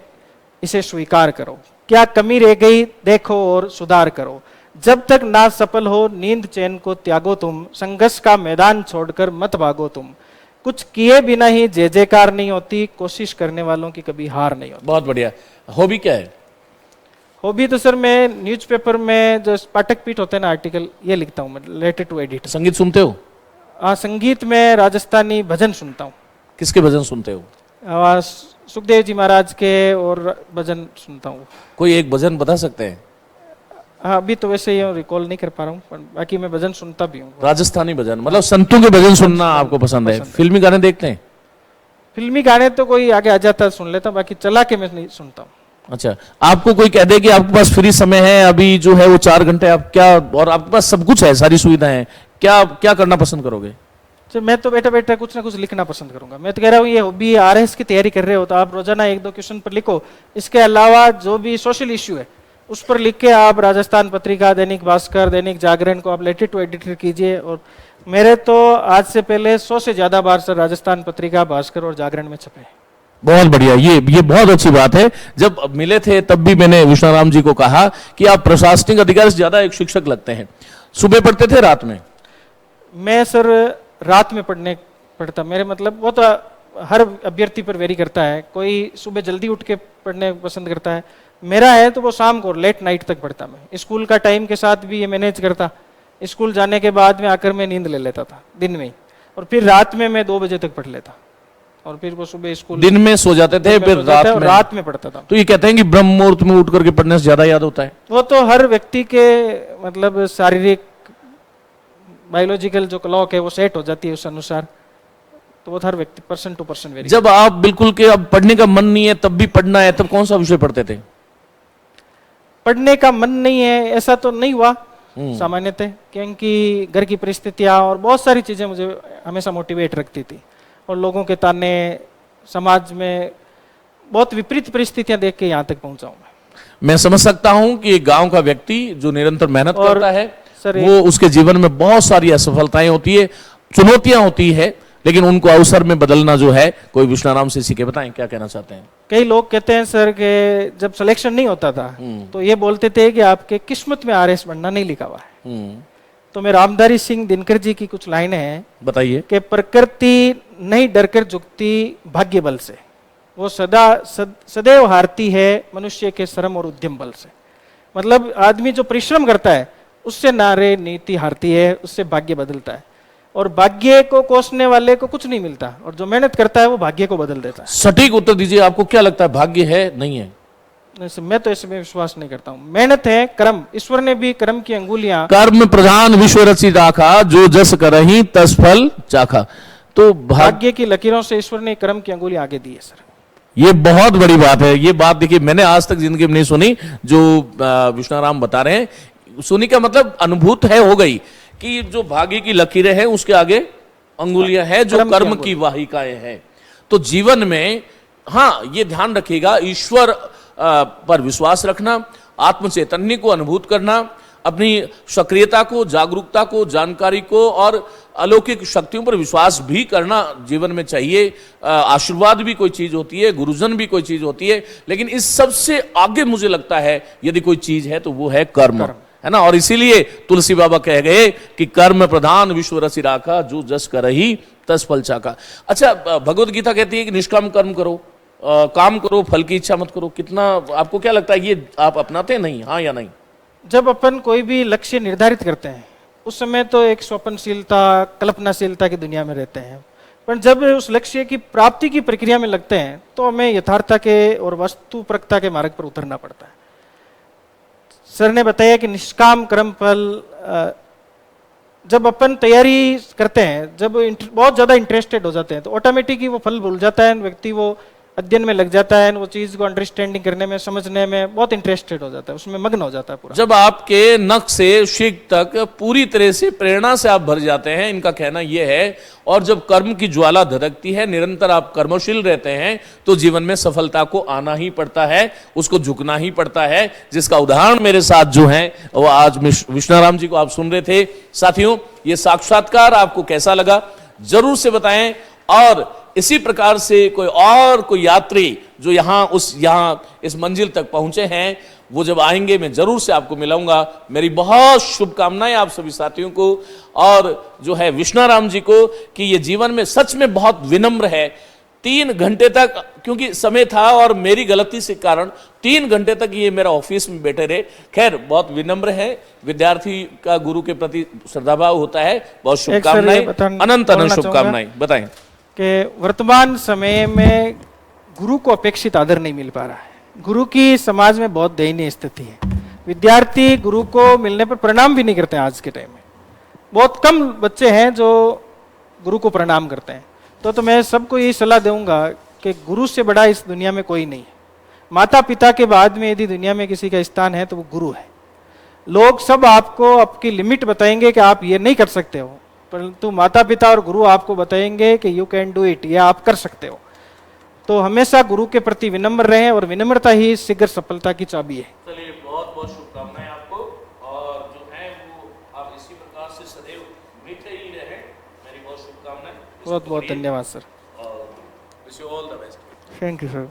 इसे स्वीकार करो, क्या कमी रह गई देखो और सुधार करो, जब तक ना सफल हो नींद चैन को त्यागो तुम, संघर्ष का मैदान छोड़कर मत भागो तुम, कुछ किए बिना ही जय जयकार नहीं होती, कोशिश करने वालों की कभी हार नहीं होती। बहुत बढ़िया। हॉबी क्या है? हॉबी तो सर मैं न्यूज़पेपर में जो पाठक पीठ होते हैं ना, आर्टिकल, ये लिखता हूँ मैं, रिलेटेड टू एडिट। संगीत सुनते हो? संगीत में राजस्थानी भजन सुनता हूँ। किसके भजन सुनते हो? सुखदेव जी महाराज के और भजन सुनता हूँ। कोई एक भजन बता सकते हैं? हाँ, अभी तो वैसे ही रिकॉल नहीं कर पा रहा हूँ, पर बाकी मैं भजन सुनता भी हूँ। राजस्थानी भजन, मतलब संतों के भजन सुनना आपको पसंद है? फिल्मी गाने देखते हैं? फिल्मी गाने तो कोई आगे आ जाता है सुन लेता, बाकी चला के मैं नहीं सुनता हूँ। अच्छा, आपको कोई कह दे कि आपके पास फ्री समय है अभी जो है वो 4 घंटे, आप क्या, और आपके पास सब कुछ है, सारी सुविधाएं हैं, क्या क्या करना पसंद करोगे? तो मैं तो बैठा बैठा कुछ ना कुछ लिखना पसंद करूंगा। मैं तो कह रहा हूँ ये हॉबी, आरएस की तैयारी कर रहे हो तो आप रोजाना 1-2 क्वेश्चन पर लिखो। इसके अलावा जो भी सोशल इश्यू है उस पर लिख के आप राजस्थान पत्रिका, दैनिक भास्कर, दैनिक जागरण को आप लेटेड टू एडिटर कीजिए। और मेरे तो आज से पहले 100 से ज्यादा बार सर राजस्थान पत्रिका, भास्कर और जागरण में छपे। बहुत बढ़िया, ये बहुत अच्छी बात है। जब मिले थे तब भी मैंने विष्णुराम जी को कहा कि आप प्रशासनिक अधिकारी से ज्यादा एक शिक्षक लगते हैं। सुबह पढ़ते थे, रात में? मैं सर रात में पढ़ता। मेरे मतलब वो तो हर अभ्यर्थी पर वेरी करता है, कोई सुबह जल्दी उठ के पढ़ने पसंद करता है, मेरा है तो वो शाम को लेट नाइट तक पढ़ता। मैं स्कूल का टाइम के साथ भी ये मैनेज करता। स्कूल जाने के बाद में आकर मैं नींद ले लेता था दिन में ही, और फिर रात में मैं 2 बजे तक पढ़ लेता, और फिर वो सुबह स्कूल। दिन में सो जाते थे, फिर रात में पढ़ता था। तो ये कहते हैं कि ब्रह्म मुहूर्त में उठ करके पढ़ने से ज्यादा याद होता है। वो तो हर व्यक्ति के मतलब शारीरिक बायोलॉजिकल जो क्लॉक है वो सेट हो जाती है उस अनुसार, तो वो हर व्यक्ति पर्सन टू पर्सन वेरी। जब आप बिल्कुल के अब पढ़ने का मन नहीं है तब भी पढ़ना है, तब कौन सा विषय पढ़ते थे? पढ़ने का मन नहीं है ऐसा तो नहीं हुआ सामान्यतः, क्योंकि घर की परिस्थितियां और बहुत सारी चीजें मुझे हमेशा मोटिवेट रखती थी, और लोगों के ताने, समाज में बहुत विपरीत परिस्थितियां देख के यहाँ तक पहुंचा हूं मैं समझ सकता हूं कि एक गांव का व्यक्ति जो निरंतर मेहनत करता है सर, वो उसके जीवन में बहुत सारी असफलताएं होती है, चुनौतियां होती है, लेकिन उनको अवसर में बदलना जो है, कोई विष्णुराम से सीखे। बताएं क्या कहना चाहते हैं? कई लोग कहते हैं सर कि जब सिलेक्शन नहीं होता था तो ये बोलते थे कि आपके किस्मत में आरएस बनना नहीं लिखा हुआ है। तो मैं रामधारी सिंह दिनकर जी की कुछ लाइनें हैं, बताइए। कि प्रकृति नहीं डरकर झुकती भाग्य बल से, वो सदैव हारती है मनुष्य के श्रम और उद्यम बल से। मतलब आदमी जो परिश्रम करता है उससे नारे नीति हारती है, उससे भाग्य बदलता है, और भाग्य को कोसने वाले को कुछ नहीं मिलता, और जो मेहनत करता है वो भाग्य को बदल देता है। सटीक उत्तर दीजिए, आपको क्या लगता है भाग्य है नहीं है? मैं तो इसमें विश्वास नहीं करता हूँ। मेहनत है, कर्म, ईश्वर ने भी कर्म की अंगुलियां, कर्म प्रधान विश्व रचि राखा, जो जस करहि तस फल चाखा। तो भाग्य की लकीरों से ईश्वर ने कर्म की अंगुली आगे दी है सर। ये बहुत बड़ी बात है। ये बात देखिए मैंने आज तक जिंदगी में नहीं सुनी जो विष्णुराम बता रहे हैं। सुनी का मतलब अनुभूत है, हो गई कि जो भाग्य की लकीरें हैं उसके आगे अंगुलियां हैं, जो कर्म की वाहिकाएं हैं। तो जीवन में हाँ ये ध्यान रखिएगा, ईश्वर पर विश्वास रखना, आत्म चैतन्य को अनुभूत करना, अपनी सक्रियता को, जागरूकता को, जानकारी को और अलौकिक शक्तियों पर विश्वास भी करना जीवन में चाहिए। आशीर्वाद भी कोई चीज होती है, गुरुजन भी कोई चीज होती है, लेकिन इस सबसे आगे मुझे लगता है यदि कोई चीज है तो वो है कर्म, है ना। और इसीलिए तुलसी बाबा कह गए कि कर्म प्रधान विश्व रचि राखा, जो जस करहि तस फल चाखा। अच्छा, भगवत गीता कहती है कि निष्काम कर्म करो, काम करो, फल की इच्छा मत करो। कितना आपको क्या लगता है ये आप अपनाते हैं? नहीं, हाँ या नहीं? जब अपन कोई भी लक्ष्य निर्धारित करते हैं उस समय तो एक स्वप्नशीलता, कल्पनाशीलता की दुनिया में रहते हैं, पर जब उस लक्ष्य की प्राप्ति की प्रक्रिया में लगते हैं तो हमें यथार्थता के और वस्तुपरकता के मार्ग पर उतरना पड़ता है। सर ने बताया कि निष्काम कर्म फल, जब अपन तैयारी करते हैं, जब बहुत ज्यादा इंटरेस्टेड हो जाते हैं तो ऑटोमेटिक ही वो फल भूल जाता है व्यक्ति, वो अध्ययन में लग जाता है, वो चीज़ को अंडरस्टैंडिंग करने में, समझने में बहुत इंटरेस्टेड हो जाता है, उसमें मग्न हो जाता है पूरा। जब आपके नख से शिख तक पूरी तरह से प्रेरणा से आप भर जाते हैं, इनका कहना यह है, और जब कर्म की ज्वाला धधकती है, निरंतर आप कर्मशील रहते हैं, तो जीवन में सफलता को आना ही पड़ता है, उसको झुकना ही पड़ता है, जिसका उदाहरण मेरे साथ जो है वो आज विष्णाराम जी को आप सुन रहे थे। साथियों, ये साक्षात्कार आपको कैसा लगा जरूर से बताएं, और इसी प्रकार से कोई यात्री जो यहाँ इस मंजिल तक पहुंचे हैं, वो जब आएंगे मैं जरूर से आपको मिलाऊंगा। मेरी बहुत शुभकामनाएं आप सभी साथियों को, और जो है विष्णाराम जी को, कि ये जीवन में सच में बहुत विनम्र है। 3 घंटे तक, क्योंकि समय था और मेरी गलती से कारण 3 घंटे तक ये मेरा ऑफिस में बैठे रहे। खैर, बहुत विनम्र है, विद्यार्थी का गुरु के प्रति श्रद्धाभाव होता है। बहुत शुभकामनाएं, अनंत अनंत शुभकामनाएं। बताएं कि वर्तमान समय में गुरु को अपेक्षित आदर नहीं मिल पा रहा है। गुरु की समाज में बहुत दयनीय स्थिति है। विद्यार्थी गुरु को मिलने पर प्रणाम भी नहीं करते हैं। आज के टाइम में बहुत कम बच्चे हैं जो गुरु को प्रणाम करते हैं। तो मैं सबको यही सलाह दूंगा कि गुरु से बड़ा इस दुनिया में कोई नहीं है। माता पिता के बाद में यदि दुनिया में किसी का स्थान है तो वो गुरु है। लोग सब आपको आपकी लिमिट बताएंगे कि आप ये नहीं कर सकते हो, परंतु माता पिता और गुरु आपको बताएंगे कि यू कैन डू इट, ये आप कर सकते हो। तो हमेशा गुरु के प्रति विनम्र रहें, और विनम्रता ही शीघ्र सफलता की चाबी है। चलिए, बहुत बहुत शुभकामनाएं आपको, और जो है वो आप इसी प्रकार से सदैव मीठे ही रहें। मेरी बहुत शुभकामनाएं। बहुत बहुत धन्यवाद सर। और wish you all the best. Thank you sir.